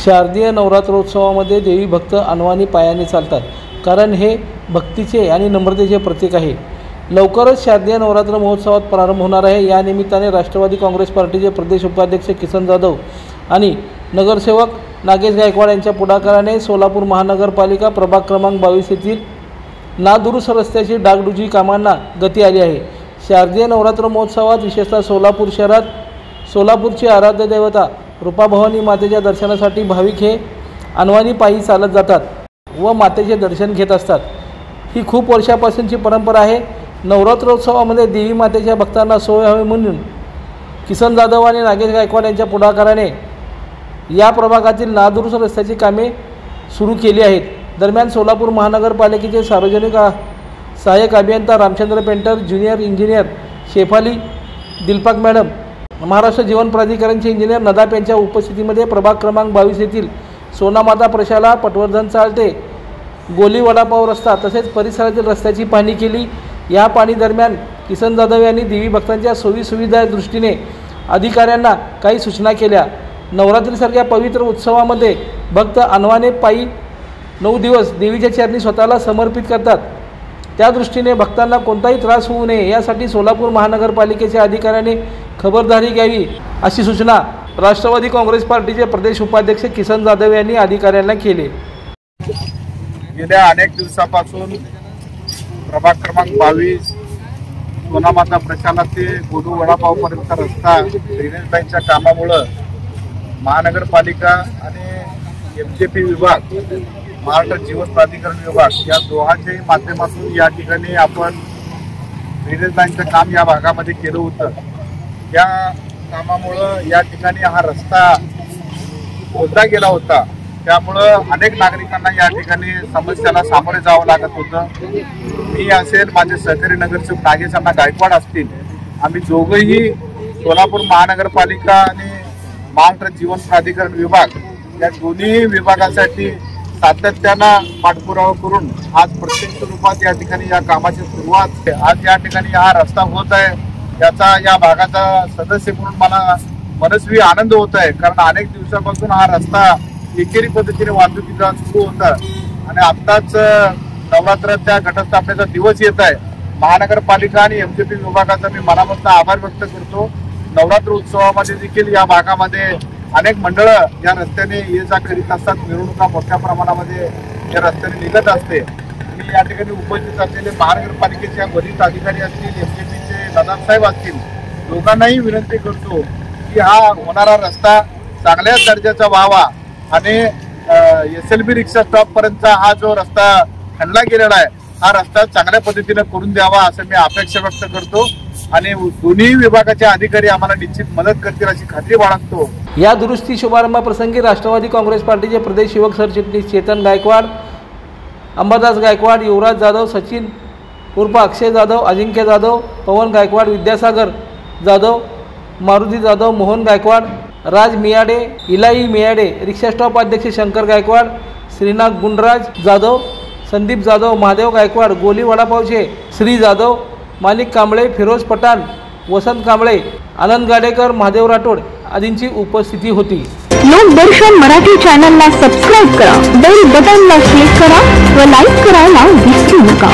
शारदीय नवरात्रोत्सवामध्ये देवी भक्त अनवाणी पायाने चालतात, कारण हे भक्तीचे आणि नम्रतेचे प्रतीक आहे। लवकरच शारदीय नवरात्र महोत्सवात प्रारंभ होणार आहे। या निमित्ताने राष्ट्रवादी काँग्रेस पार्टीचे प्रदेश उपाध्यक्ष किसन जाधव आणि नगरसेवक नागेश गायकवाड यांच्या पुढाकाराने सोलापूर महानगरपालिका प्रभाग क्रमांक 22 येथील नादुरुस्त रस्त्याची डागडुजी कामांना गती आली आहे। शारदीय नवरात्र महोत्सवात विशेषतः सोलापूर शहरात सोलापूरची आराध्य देवता रूपाभवानी मातेच्या दर्शनासाठी भाविक हे अनवाणी पायी चालत जातात व मातेचे दर्शन घेत असतात। ही खूप वर्षापासूनची परंपरा आहे। नवरात्रोत्सवामध्ये देवी मातेच्या भक्तांना सोय हवी म्हणून किसन जाधव आणि नागेश गायकवाड यांच्या पुढाकाराने या प्रभागातील नादुरुस्त रस्त्याची कामे सुरू केली आहेत। दरम्यान सोलापूर महानगरपालिकेचे सार्वजनिक सहाय्यक अभियंता Ramchandra Painter, junior engineer Shefali Dilpak madam, Maharashtra Jeevan प्राधिकरणचे इंजिनियर नदाप यांच्या उपस्थितीमध्ये प्रभाग क्रमांक 22 येथील सोनामाता प्रशाला, पटवर्धन चालते, गोली वडापाव रस्ता तसेच परिसरातील रस्त्याची पाहणी केली। या पाहणी दरम्यान किसन जाधव यांनी देवी भक्तांच्या सोयीसुविधा दृष्टीने अधिकाऱ्यांना काही सूचना केल्या। नवरात्रीसारख्या पवित्र उत्सवामध्ये भक्त अनवाणी पायी 9 दिवस देवीच्या चरणी स्वतःला समर्पित करतात। त्या दृष्टीने भक्तांना कोणताही त्रास होऊ नये यासाठी सोलापूर महानगरपालिकेच्या अधिकाऱ्यांनी खबरदारी घ्यावी अशी सूचना राष्ट्रवादी काँग्रेस पार्टीचे प्रदेश उपाध्यक्ष किसन जाधव यांनी अधिकाऱ्यांना केली। गेल्या अनेक दिवसापासून प्रभाग क्रमांक 22 सोनामाता प्रशाला ते गोडू वडापावपर्यंत रस्ता ड्रेनेज लाईनच्या कामामुळे महानगरपालिका आणि MJP विभाग, महाराष्ट्र जीवन प्राधिकरण विभाग या दोहांच्याही माध्यमातून या ठिकाणी आपण ड्रेनेज लाईनचं काम या भागामध्ये केलं होतं। या कामामुळं या ठिकाणी हा रस्ता खोदला गेला होता, त्यामुळं अनेक नागरिकांना या ठिकाणी समस्याला सामोरे जावं लागत होतं। मी असेल, माझे सहकारी नगरसेवक नागेशांना गायकवाड असतील, आम्ही दोघंही सोलापूर महानगरपालिका आणि महाराष्ट्र जीवन प्राधिकरण विभाग या दोन्ही विभागासाठी सातत्यानं पाठपुरावा करून आज प्रत्यक्ष रूपात या ठिकाणी या कामाची सुरुवात आज या ठिकाणी हा रस्ता होत आहे। याचा या भागाचा सदस्य म्हणून मला मनस्वी आनंद होत आहे, कारण अनेक दिवसापासून हा रस्ता एकेरी पद्धतीने वाहतुकीचा सुरू होता आणि आत्ताच नवरात्राच्या घटस्थापनेचा दिवस येत आहे। महानगरपालिका आणि MJP विभागाचा मी मनापासून आभार व्यक्त करतो। नवरात्र उत्सवामध्ये देखील या भागामध्ये अनेक मंडळं या रस्त्याने ये जा करीत असतात, मिरवणुका मोठ्या प्रमाणामध्ये या रस्त्याने निघत असते। मी या ठिकाणी उपस्थित असलेले महानगरपालिकेचे वरिष्ठ अधिकारी असतील, MJPचे नदाब साहेब असतील, दोघांनाही विनंती करतो की हा होणारा रस्ता चांगल्या दर्जाचा व्हावा आणि SLB रिक्षा स्टॉप पर्यंतचा हा जो रस्ता खणला गेलेला आहे हा रस्ता चांगल्या पद्धतीने करून द्यावा असं मी अपेक्षा व्यक्त करतो आणि दोन्ही विभागाचे अधिकारी आम्हाला निश्चित मदत करतील अशी खात्री बाळगतो। या दुरुस्ती शुभारंभ प्रसंगी राष्ट्रवादी काँग्रेस पार्टीचे प्रदेश युवक सरचिटणीस चेतन गायकवाड, अंबादास गायकवाड, युवराज जाधव, सचिन उर्फ अक्षय जाधव, अजिंक्य जाधव, पवन गायकवाड, विद्यासागर जाधव, मारुती जाधव, मोहन गायकवाड, राज मियाडे, इलाई मियाडे, रिक्षा स्टॉप अध्यक्ष शंकर गायकवाड, श्रीनाथ गुंडराज जाधव, संदीप जाधव, महादेव गायकवाड, गोली वडापावचे श्री जाधव, माणिक कांबळे, फिरोज पठाण, वसंत कांबळे, आनंद गाडेकर, महादेव राठोड आदींची उपस्थिती होती। लोकदर्शन मराठी चॅनलला सबस्क्राइब करा, बेल बटनला क्लिक करा व लाईक करायला विसरू नका।